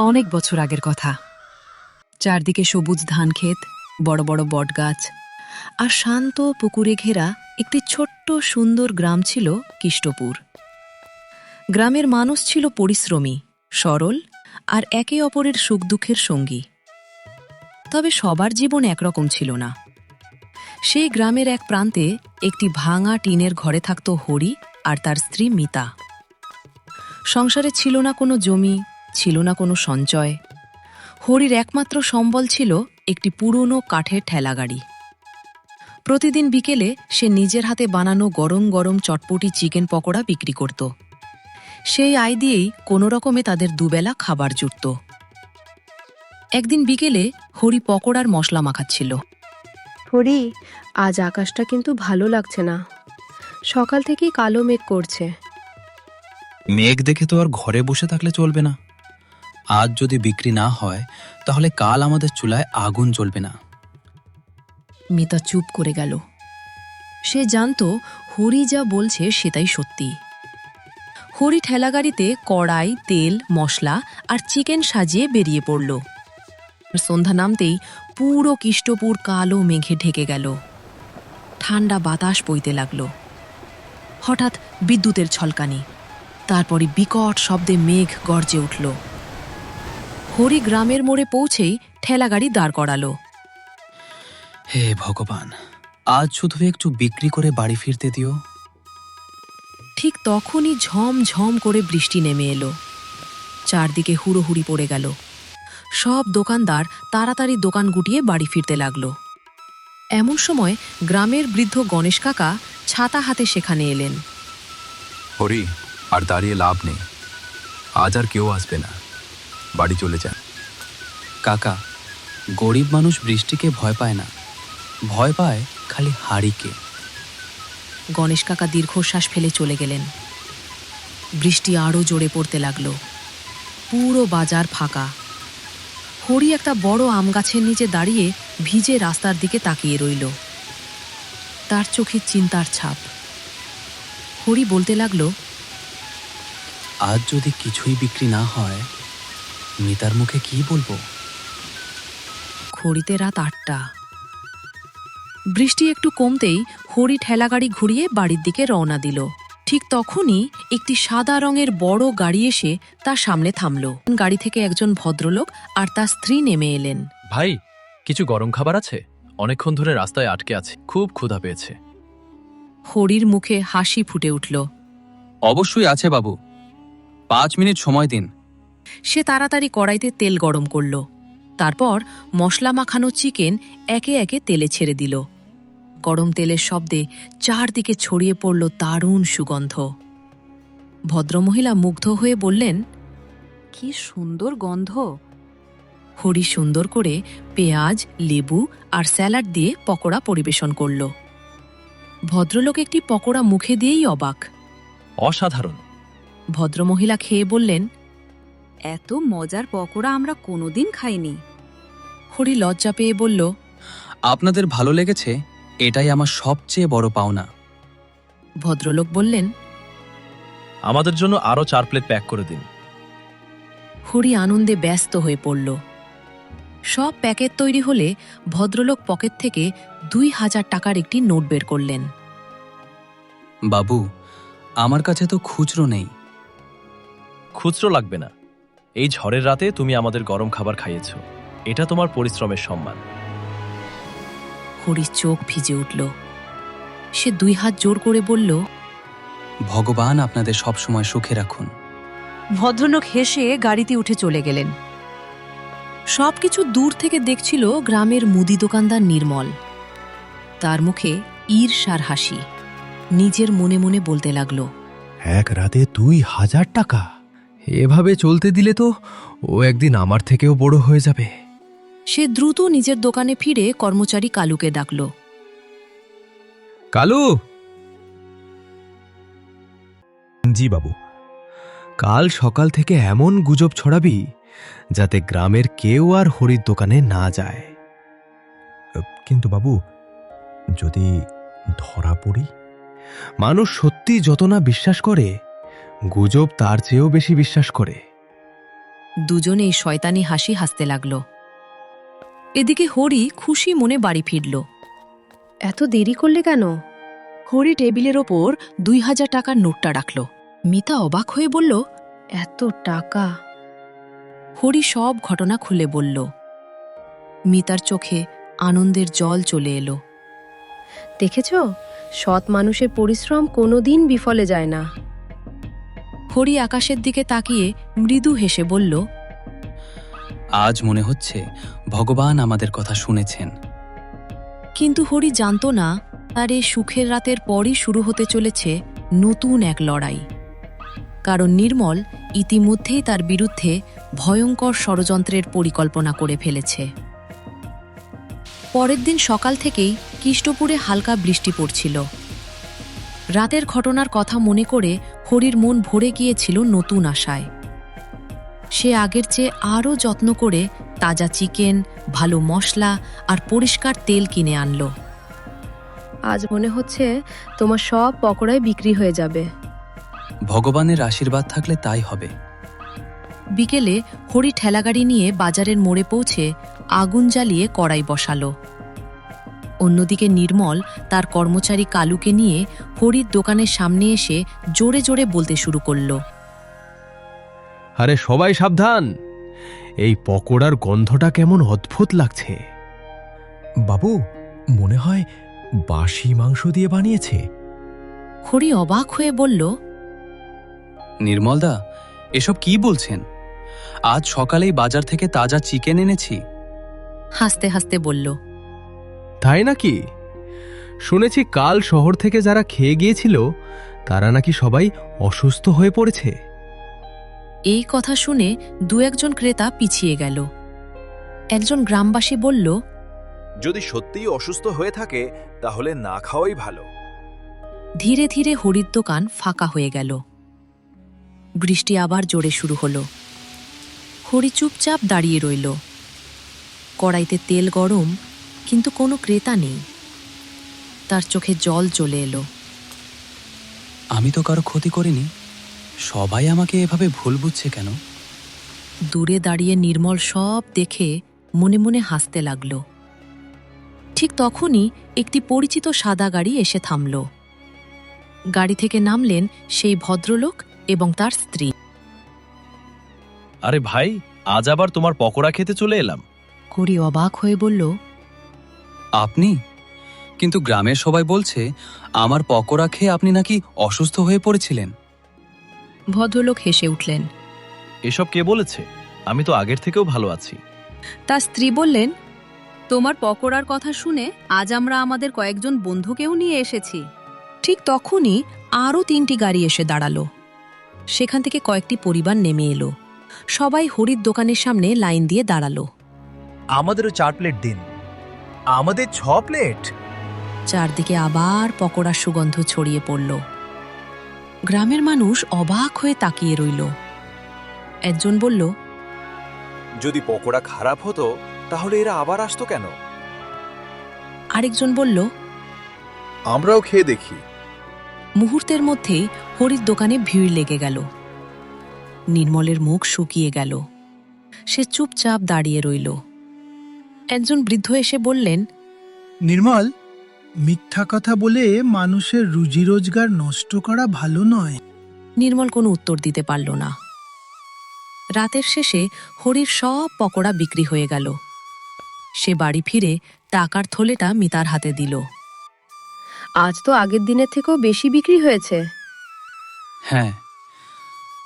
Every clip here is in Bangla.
অনেক বছর আগের কথা। চারদিকে সবুজ ধানক্ষেত, বড় বড় বটগাছ আর শান্ত পুকুরে ঘেরা একটি ছোট্ট সুন্দর গ্রাম ছিল কিষ্টপুর। গ্রামের মানুষ ছিল পরিশ্রমী, সরল আর একে অপরের সুখ দুঃখের সঙ্গী। তবে সবার জীবন একরকম ছিল না। সেই গ্রামের এক প্রান্তে একটি ভাঙা টিনের ঘরে থাকত হরি আর তার স্ত্রী মিতা। সংসারে ছিল না কোনো জমি, ছিল না কোনো সঞ্চয়। হরির একমাত্র সম্বল ছিল একটি পুরনো কাঠের ঠেলাগাড়ি। প্রতিদিন বিকেলে সে নিজের হাতে বানানো গরম গরম চটপটি চিকেন পকোড়া বিক্রি করত। সেই আয় দিয়েই কোনো রকমে তাদের দুবেলা খাবার জুটত। একদিন বিকেলে হরি পকোড়ার মশলা মাখাচ্ছিল। হরি, আজ আকাশটা কিন্তু ভালো লাগছে না। সকাল থেকেই কালো মেঘ করছে। মেঘ দেখে তো আর ঘরে বসে থাকলে চলবে না। আজ যদি বিক্রি না হয় তাহলে কাল আমাদের চুলায় আগুন জ্বলবে না। মিতা চুপ করে গেল। সে জানত হরি যা বলছে সেটাই সত্যি। হরি ঠেলাগাড়িতে কড়াই, তেল, মশলা আর চিকেন সাজিয়ে বেরিয়ে পড়ল। সন্ধ্যা নামতেই পুরো কিষ্টপুর কালো মেঘে ঢেকে গেল। ঠান্ডা বাতাস বইতে লাগল। হঠাৎ বিদ্যুতের ঝলকানি, তারপরে বিকট শব্দে মেঘ গর্জে উঠল। হরি গ্রামের মোড়ে পৌঁছেই ঠেলাগাড়ি দাঁড় করালো। হে ভগবান, আজ শুধু একটু বিক্রি করে বাড়ি ফিরতে দিও। ঠিক তখনই ঝমঝম করে বৃষ্টি নেমে এলো। চারদিকে হুড়োহুড়ি পড়ে গেল। সব দোকানদার তাড়াতাড়ি দোকান গুটিয়ে বাড়ি ফিরতে লাগল। এমন সময় গ্রামের বৃদ্ধ গণেশ কাকা ছাতা হাতে সেখানে এলেন। হরি, আর দাঁড়িয়ে লাভ নেই। আজ আর কেউ আসবে না, বাড়ি চলে যান। কাকা, গরিব মানুষ বৃষ্টিকে ভয় পায় না, ভয় পায় খালি হাড়িকে। গণেশ কাকা দীর্ঘশ্বাস ফেলে চলে গেলেন। বৃষ্টি আরও জোরে পড়তে লাগল। পুরো বাজার ফাঁকা। হরি একটা বড় আম গাছের নিচে দাঁড়িয়ে ভিজে রাস্তার দিকে তাকিয়ে রইল। তার চোখে চিন্তার ছাপ। হরি বলতে লাগল, আজ যদি কিছুই বিক্রি না হয় মিতার মুখে কি বলবো? ঘড়িতে রাত 8টা। বৃষ্টি একটু কমতেই হরি ঠেলাগাড়ি ঘুরিয়ে বাড়ির দিকে রওনা দিল। ঠিক তখনই একটি সাদা রঙের বড় গাড়ি এসে তার সামনে থামল। গাড়ি থেকে একজন ভদ্রলোক আর তার স্ত্রী নেমে এলেন। ভাই, কিছু গরম খাবার আছে? অনেকক্ষণ ধরে রাস্তায় আটকে আছি, খুব ক্ষুধা পেয়েছে। হরির মুখে হাসি ফুটে উঠল। অবশ্যই আছে বাবু, 5 মিনিট সময় দিন। সে তাড়াতাড়ি কড়াইতে তেল গরম করল। তারপর মশলা মাখানো চিকেন একে একে তেলে ছেড়ে দিল। গরম তেলের শব্দে চারদিকে ছড়িয়ে পড়ল দারুণ সুগন্ধ। ভদ্রমহিলা মুগ্ধ হয়ে বললেন, কি সুন্দর গন্ধ। হরি সুন্দর করে পেঁয়াজ, লেবু আর স্যালাড দিয়ে পকোড়া পরিবেশন করল। ভদ্রলোক একটি পকোড়া মুখে দিয়েই অবাক। অসাধারণ। ভদ্রমহিলা খেয়ে বললেন, এত মজার পকোড়া আমরা কোনোদিন খাইনি। হরি লজ্জা পেয়ে বলল, আপনাদের ভালো লেগেছে, এটাই আমার সবচেয়ে বড় পাওনা। ভদ্রলোক বললেন, আমাদের জন্য আরো 4 প্লেট প্যাক করে দিন। হরি আনন্দে ব্যস্ত হয়ে পড়ল। সব প্যাকেট তৈরি হলে ভদ্রলোক পকেট থেকে 2000 টাকার একটি নোট বের করলেন। বাবু, আমার কাছে তো খুচরো নেই। খুচরো লাগবে না। এই ঝড়ের রাতে তুমি আমাদের গরম খাবার খাইয়েছ, এটা তোমার পরিশ্রমের সম্মান। হরির চোখ ভিজে উঠল। সে 2 হাত জোর করে বলল, ভগবান আপনাদের সব সময় সুখে রাখুন। ভদ্রলোক হেসে গাড়িতে উঠে চলে গেলেন। সবকিছু দূর থেকে দেখছিল গ্রামের মুদি দোকানদার নির্মল। তার মুখে ঈর্ষার হাসি। নিজের মনে মনে বলতে লাগল, এক রাতে 2000 টাকা! এভাবে চলতে দিলে তো ও একদিন আমার থেকেও বড় হয়ে যাবে। সে দ্রুত নিজের দোকানে ফিরে কর্মচারী কালুকে ডাকল। কালু! জি বাবু। কাল সকাল থেকে এমন গুজব ছড়াবি যাতে গ্রামের কেউ আর হরির দোকানে না যায়। কিন্তু বাবু, যদি ধরা পড়ি? মানুষ সত্যি যত না বিশ্বাস করে, গুজব তার চেয়েও বেশি বিশ্বাস করে। দুজনেই শয়তানি হাসি হাসতে লাগল। এদিকে হরি খুশি মনে বাড়ি ফিরল। এত দেরি করলে কেন? হরি টেবিলের ওপর 2000 টাকার নোটটা রাখল। মিতা অবাক হয়ে বলল, এত টাকা? হরি সব ঘটনা খুলে বলল। মিতার চোখে আনন্দের জল চলে এলো। দেখেছ, সৎ মানুষের পরিশ্রম কোনোদিন বিফলে যায় না। হরি আকাশের দিকে তাকিয়ে মৃদু হেসে বলল, আজ মনে হচ্ছে ভগবান আমাদের কথা শুনেছেন। কিন্তু হরি জানত না তার এই সুখের রাতের পরই শুরু হতে চলেছে নতুন এক লড়াই। কারণ নির্মল ইতিমধ্যেই তার বিরুদ্ধে ভয়ঙ্কর ষড়যন্ত্রের পরিকল্পনা করে ফেলেছে। পরের দিন সকাল থেকেই কৃষ্টপুরে হালকা বৃষ্টি পড়ছিল। রাতের ঘটনার কথা মনে করে হরির মন ভরে গিয়েছিল নতুন আশায়। সে আগের চেয়ে আরও যত্ন করে তাজা চিকেন, ভালো মশলা আর পরিষ্কার তেল কিনে আনলো। আজ মনে হচ্ছে তোমার সব পকোড়াই বিক্রি হয়ে যাবে। ভগবানের আশীর্বাদ থাকলে তাই হবে। বিকেলে হরি ঠেলাগাড়ি নিয়ে বাজারের মোড়ে পৌঁছে আগুন জ্বালিয়ে কড়াই বসালো। অন্যদিকে নির্মল তার কর্মচারী কালুকে নিয়ে হরির দোকানের সামনে এসে জোরে জোরে বলতে শুরু করল, আরে সবাই সাবধান, এই পকোড়ার গন্ধটা কেমন অদ্ভুত লাগছে। বাবু, মনে হয় বাসি মাংস দিয়ে বানিয়েছে। হরি অবাক হয়ে বলল, নির্মলদা, এসব কি বলছেন? আজ সকালেই বাজার থেকে তাজা চিকেন এনেছি। হাসতে হাসতে বলল, তাই নাকি? শুনেছি কাল শহর থেকে যারা খেয়ে গিয়েছিল তারা নাকি সবাই অসুস্থ হয়ে পড়েছে। এই কথা শুনে দু একজন ক্রেতা পিছিয়ে গেল। একজন গ্রামবাসী বলল, যদি সত্যিই অসুস্থ হয়ে থাকে তাহলে না খাওয়াই ভালো। ধীরে ধীরে হরির দোকান ফাঁকা হয়ে গেল। বৃষ্টি আবার জোরে শুরু হলো। হরি চুপচাপ দাঁড়িয়ে রইল। কড়াইতে তেল গরম, কিন্তু কোনো ক্রেতা নেই। তার চোখে জল চলে এলো। আমি তো কারো ক্ষতি করিনি, সবাই আমাকে এভাবে ভুল বুঝছে কেন? দূরে দাঁড়িয়ে নির্মল সব দেখে মনে মনে হাসতে লাগল। ঠিক তখনই একটি পরিচিত সাদা গাড়ি এসে থামল। গাড়ি থেকে নামলেন সেই ভদ্রলোক এবং তার স্ত্রী। আরে ভাই, আজ আবার তোমার পকোড়া খেতে চলে এলাম। হরি অবাক হয়ে বলল, আপনি? কিন্তু গ্রামের সবাই বলছে আমার পকোড়া খেয়ে আপনি নাকি অসুস্থ হয়ে পড়েছিলেন। ভদ্রলোক হেসে উঠলেন। এসব কে বলেছে? আমি তো আগের থেকেও ভালো আছি। তার স্ত্রী বললেন, তোমার পকোড়ার কথা শুনে আজ আমরা আমাদের কয়েকজন বন্ধুকেও নিয়ে এসেছি। ঠিক তখনই আরও 3টি গাড়ি এসে দাঁড়ালো। সেখান থেকে কয়েকটি পরিবার নেমে এলো। সবাই হরির দোকানের সামনে লাইন দিয়ে দাঁড়ালো। আমাদেরও 4 প্লেট দিন। আমাদের 6 প্লেট। চারদিকে আবার পকোড়ার সুগন্ধ ছড়িয়ে পড়ল। গ্রামের মানুষ অবাক হয়ে তাকিয়ে রইল। একজন বলল, যদি পকোড়া খারাপ হতো তাহলে এরা আবার আসতো কেন? আরেকজন বলল। আমরাও খেয়ে দেখি। মুহূর্তের মধ্যেই হরির দোকানে ভিড় লেগে গেল। নির্মলের মুখ শুকিয়ে গেল। সে চুপচাপ দাঁড়িয়ে রইল। একজন বৃদ্ধ এসে বললেন, নির্মল, মিথ্যা কথা বলে মানুষের রুজি রোজগার নষ্ট করা ভালো নয়। নির্মল কোনো উত্তর দিতে পারল না। রাতের শেষে হরির সব পকোড়া বিক্রি হয়ে গেল। সে বাড়ি ফিরে টাকার থলেটা মিতার হাতে দিল। আজ তো আগের দিনের থেকেও বেশি বিক্রি হয়েছে। হ্যাঁ,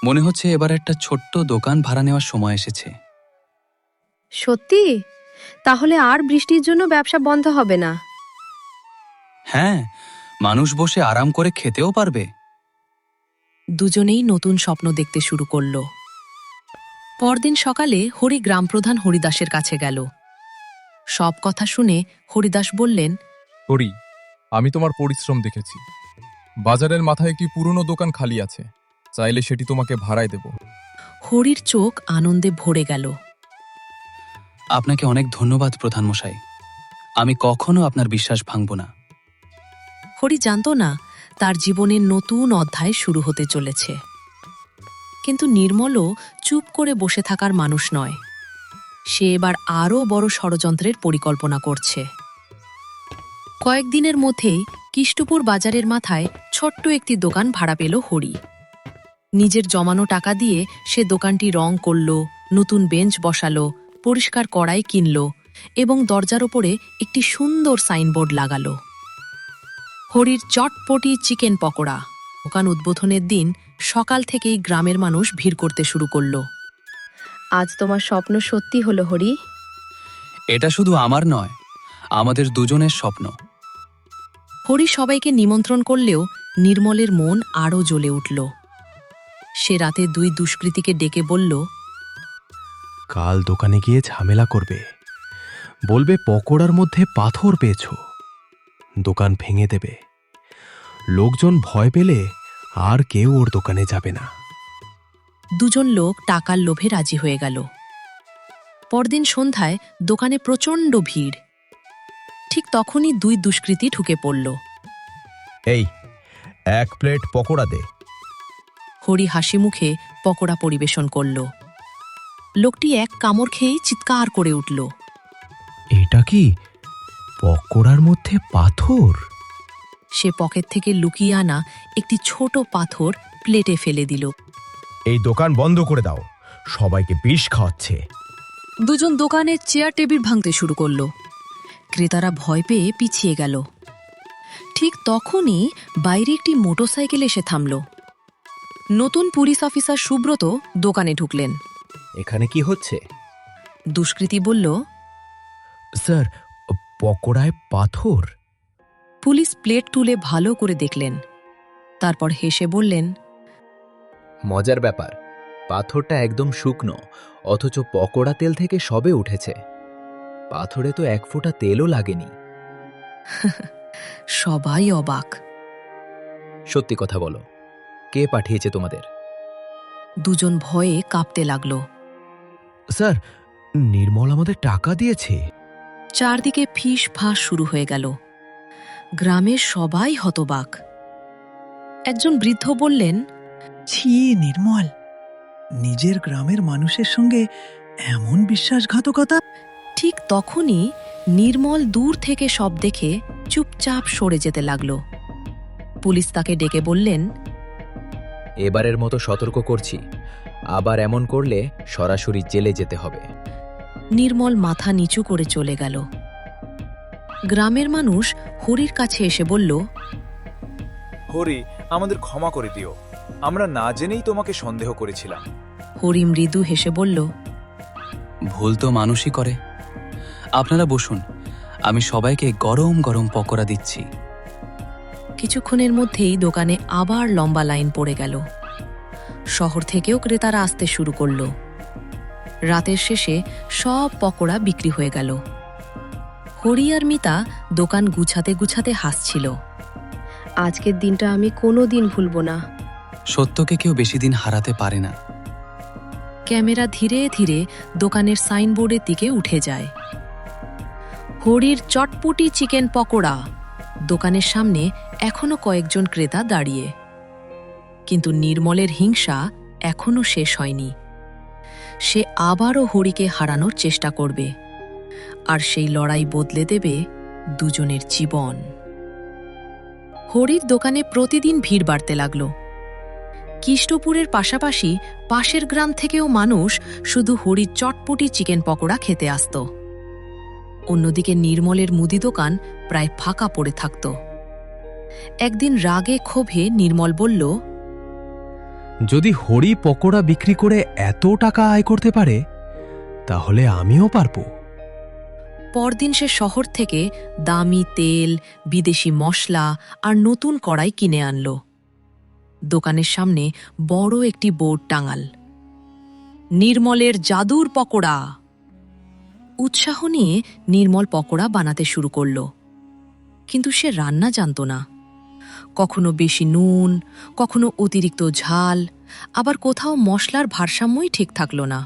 মনে হচ্ছে এবার একটা ছোট্ট দোকান ভাড়া নেওয়ার সময় এসেছে। সত্যি? তাহলে আর বৃষ্টির জন্য ব্যবসা বন্ধ হবে না। হ্যাঁ, মানুষ বসে আরাম করে খেতেও পারবে। দুজনেই নতুন স্বপ্ন দেখতে শুরু করল। পরদিন সকালে হরি গ্রামপ্রধান হরিদাসের কাছে গেল। সব কথা শুনে হরিদাস বললেন, হরি, আমি তোমার পরিশ্রম দেখেছি। বাজারের মাথায় একটি পুরনো দোকান খালি আছে, চাইলে সেটি তোমাকে ভাড়ায় দেব। হরির চোখ আনন্দে ভরে গেল। আপনাকে অনেক ধন্যবাদ প্রধানমশাই। আমি কখনো আপনার বিশ্বাস ভাঙব না। হরি জানত না তার জীবনের নতুন অধ্যায় শুরু হতে চলেছে। কিন্তু নির্মলও চুপ করে বসে থাকার মানুষ নয়। সে এবার আরও বড় ষড়যন্ত্রের পরিকল্পনা করছে। কয়েকদিনের মধ্যেই কিষ্টপুর বাজারের মাথায় ছোট্ট একটি দোকান ভাড়া পেল হরি। নিজের জমানো টাকা দিয়ে সে দোকানটি রং করল, নতুন বেঞ্চ বসালো, পরিষ্কার কড়াই কিনল এবং দরজার ওপরে একটি সুন্দর সাইনবোর্ড লাগালো। হরির চটপটি চিকেন পকোড়া। দোকান উদ্বোধনের দিন সকাল থেকেই গ্রামের মানুষ ভিড় করতে শুরু করল। আজ তোমার স্বপ্ন সত্যি হলো হরি। এটা শুধু আমার নয়, আমাদের দুজনের স্বপ্ন। হরি সবাইকে নিমন্ত্রণ করলেও নির্মলের মন আরও জ্বলে উঠল। সে রাতে 2 দুষ্কৃতীকে ডেকে বলল, কাল দোকানে গিয়ে ঝামেলা করবে, বলবে পকোড়ার মধ্যে পাথর পেয়েছ, দোকান ভেঙে দেবে। লোকজন ভয় পেলে আর কেউ ওর দোকানে যাবে না। 2 লোক টাকার লোভে রাজি হয়ে গেল। পরদিন সন্ধ্যায় দোকানে প্রচণ্ড ভিড়। ঠিক তখনই 2 দুষ্কৃতী ঢুকে পড়ল। এই 1 প্লেট পকোড়া দে। হরি হাসি মুখে পকোড়া পরিবেশন করল। লোকটি 1 কামড় খেয়েই চিৎকার করে উঠল। এটা কি পকোড়ার মধ্যে পাথর? সে পকেট থেকে লুকিয়ে আনা একটি ছোট পাথর প্লেটে ফেলে দিল। এই দোকান বন্ধ করে দাও, সবাইকে বিষ খাওয়াচ্ছে। 2 দোকানের চেয়ার টেবিল ভাঙতে শুরু করল। ক্রেতারা ভয় পেয়ে পিছিয়ে গেল। ঠিক তখনই বাইরে একটি মোটরসাইকেল এসে থামল। নতুন পুলিশ অফিসার সুব্রত দোকানে ঢুকলেন। এখানে কি হচ্ছে? দুষ্কৃতী বলল, স্যার, পকোড়ায় পাথর। পুলিশ প্লেট তুলে ভালো করে দেখলেন। তারপর হেসে বললেন, মজার ব্যাপার, পাথরটা একদম শুকনো, অথচ পকোড়া তেল থেকে সবে উঠেছে। পাথরে তো 1 ফোঁটা তেলও লাগেনি। সবাই অবাক। সত্যি কথা বলো, কে পাঠিয়েছে তোমাদের? 2 ভয়ে কাঁপতে লাগল। স্যার, নির্মল আমাদের টাকা দিয়েছে। চারদিকে ফিস ফাঁস শুরু হয়ে গেল। গ্রামের সবাই হতবাক। একজন বৃদ্ধ বললেন, ছি নির্মল, নিজের গ্রামের মানুষের সঙ্গে এমন বিশ্বাসঘাতকতা! ঠিক তখনই নির্মল দূর থেকে সব দেখে চুপচাপ সরে যেতে লাগল। পুলিশ তাকে ডেকে বললেন, এবারের মতো সতর্ক করছি, আবার এমন করলে সরাসরি জেলে যেতে হবে। নির্মল মাথা নিচু করে চলে গেল। গ্রামের মানুষ হরির কাছে এসে বলল, হরি, আমাদের ক্ষমা করে দিও, আমরা না জেনেই তোমাকে সন্দেহ করেছিলাম। হরি মৃদু হেসে বলল, ভুল তো মানুষই করে। আপনারা বসুন, আমি সবাইকে গরম গরম পকোড়া দিচ্ছি। কিছুক্ষণের মধ্যেই দোকানে আবার লম্বা লাইন পড়ে গেল। শহর থেকেও ক্রেতারা আসতে শুরু করল। রাতের শেষে সব পকোড়া বিক্রি হয়ে গেল। হরি আর মিতা দোকান গুছাতে গুছাতে হাসছিল। আজকের দিনটা আমি কোনোদিন ভুলব না। সত্যকে কেউ বেশি দিন হারাতে পারে না। ক্যামেরা ধীরে ধীরে দোকানের সাইনবোর্ডের দিকে উঠে যায়। হরির চটপটি চিকেন পকোড়া। দোকানের সামনে এখনো কয়েকজন ক্রেতা দাঁড়িয়ে। কিন্তু নির্মলের হিংসা এখনো শেষ হয়নি। সে আবারও হরিকে হারানোর চেষ্টা করবে, আর সেই লড়াই বদলে দেবে 2জনের জীবন। হরির দোকানে প্রতিদিন ভিড় বাড়তে লাগল। কিষ্টপুরের পাশাপাশি পাশের গ্রাম থেকেও মানুষ শুধু হরির চটপটি চিকেন পকোড়া খেতে আসত। অন্যদিকে নির্মলের মুদি দোকান প্রায় ফাঁকা পড়ে থাকত। একদিন রাগে ক্ষোভে নির্মল বলল, যদি হরি পকোড়া বিক্রি করে এত টাকা আয় করতে পারে, তাহলে আমিও পারবো। পরদিন সে শহর থেকে দামি তেল, বিদেশি মশলা আর নতুন কড়াই কিনে আনল। দোকানের সামনে বড় একটি বোর্ড টাঙাল, নির্মলের জাদুর পকোড়া। উৎসাহ নিয়ে নির্মল পকোড়া বানাতে শুরু করল। কিন্তু সে রান্না জানত না। কখনো বেশি নুন, কখনো অতিরিক্ত ঝাল, আবার কোথাও মশলার ভারসাম্যই ঠিক থাকল না।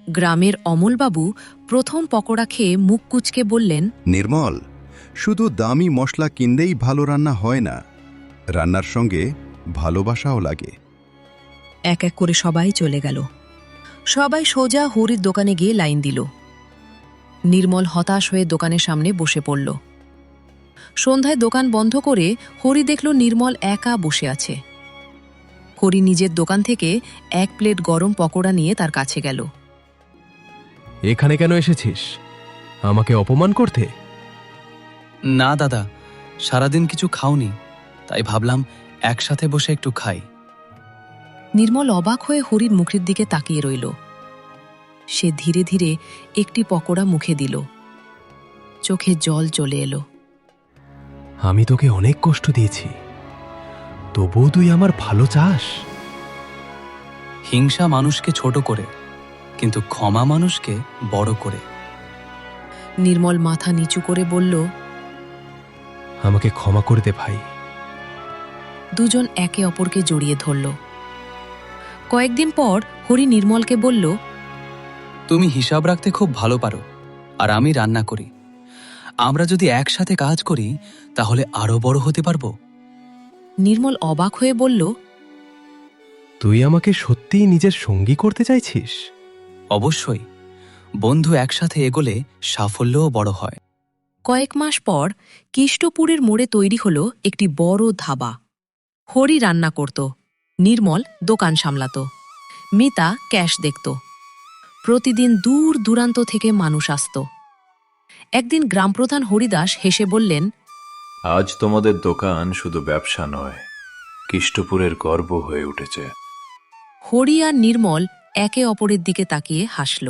গ্রামের অমলবাবু প্রথম পকোড়া খেয়ে মুখ কুঁচকে বললেন, নির্মল, শুধু দামি মশলা কিনলেই ভালো রান্না হয় না, রান্নার সঙ্গে ভালোবাসাও লাগে। এক এক করে সবাই চলে গেল। সবাই সোজা হরির দোকানে গিয়ে লাইন দিল। নির্মল হতাশ হয়ে দোকানের সামনে বসে পড়ল। সন্ধ্যায় দোকান বন্ধ করে হরি দেখল নির্মল একা বসে আছে। হরি নিজের দোকান থেকে 1 প্লেট গরম পকোড়া নিয়ে তার কাছে গেল। এখানে কেন এসেছিস? আমাকে অপমান করতে? না দাদা, সারাদিন কিছু খাওনি, তাই ভাবলাম একসাথে বসে একটু খাই। নির্মল অবাক হয়ে হরির মুখের দিকে তাকিয়ে রইল। সে ধীরে ধীরে একটি পকোড়া মুখে দিল। চোখে জল চলে এলো। আমি তোকে অনেক কষ্ট দিয়েছি, তবুও তুই আমার ভালো চাস? হিংসা মানুষকে ছোট করে, কিন্তু ক্ষমা মানুষকে বড় করে। নির্মল মাথা নিচু করে বলল, আমাকে ক্ষমা করে দে ভাই। দুজন একে অপরকে জড়িয়ে ধরল। কয়েকদিন পর হরি নির্মলকে বলল, তুমি হিসাব রাখতে খুব ভালো পারো, আর আমি রান্না করি। আমরা যদি একসাথে কাজ করি তাহলে আরো বড় হতে পারবো। নির্মল অবাক হয়ে বলল, তুই আমাকে সত্যিই নিজের সঙ্গী করতে চাইছিস? অবশ্যই, বন্ধু একসাথে এগোলে সাফল্যও বড় হয়। কয়েক মাস পর কিষ্টপুরের মোড়ে তৈরি হল একটি বড় ধাবা। হরি রান্না করত, নির্মল দোকান সামলাত, মিতা ক্যাশ দেখত। প্রতিদিন দূর দূরান্ত থেকে মানুষ আসত। একদিন গ্রামপ্রধান হরিদাস হেসে বললেন, আজ তোমাদের দোকান শুধু ব্যবসা নয়, কিষ্টপুরের গর্ব হয়ে উঠেছে। হরি আর নির্মল একে অপরের দিকে তাকিয়ে হাসল।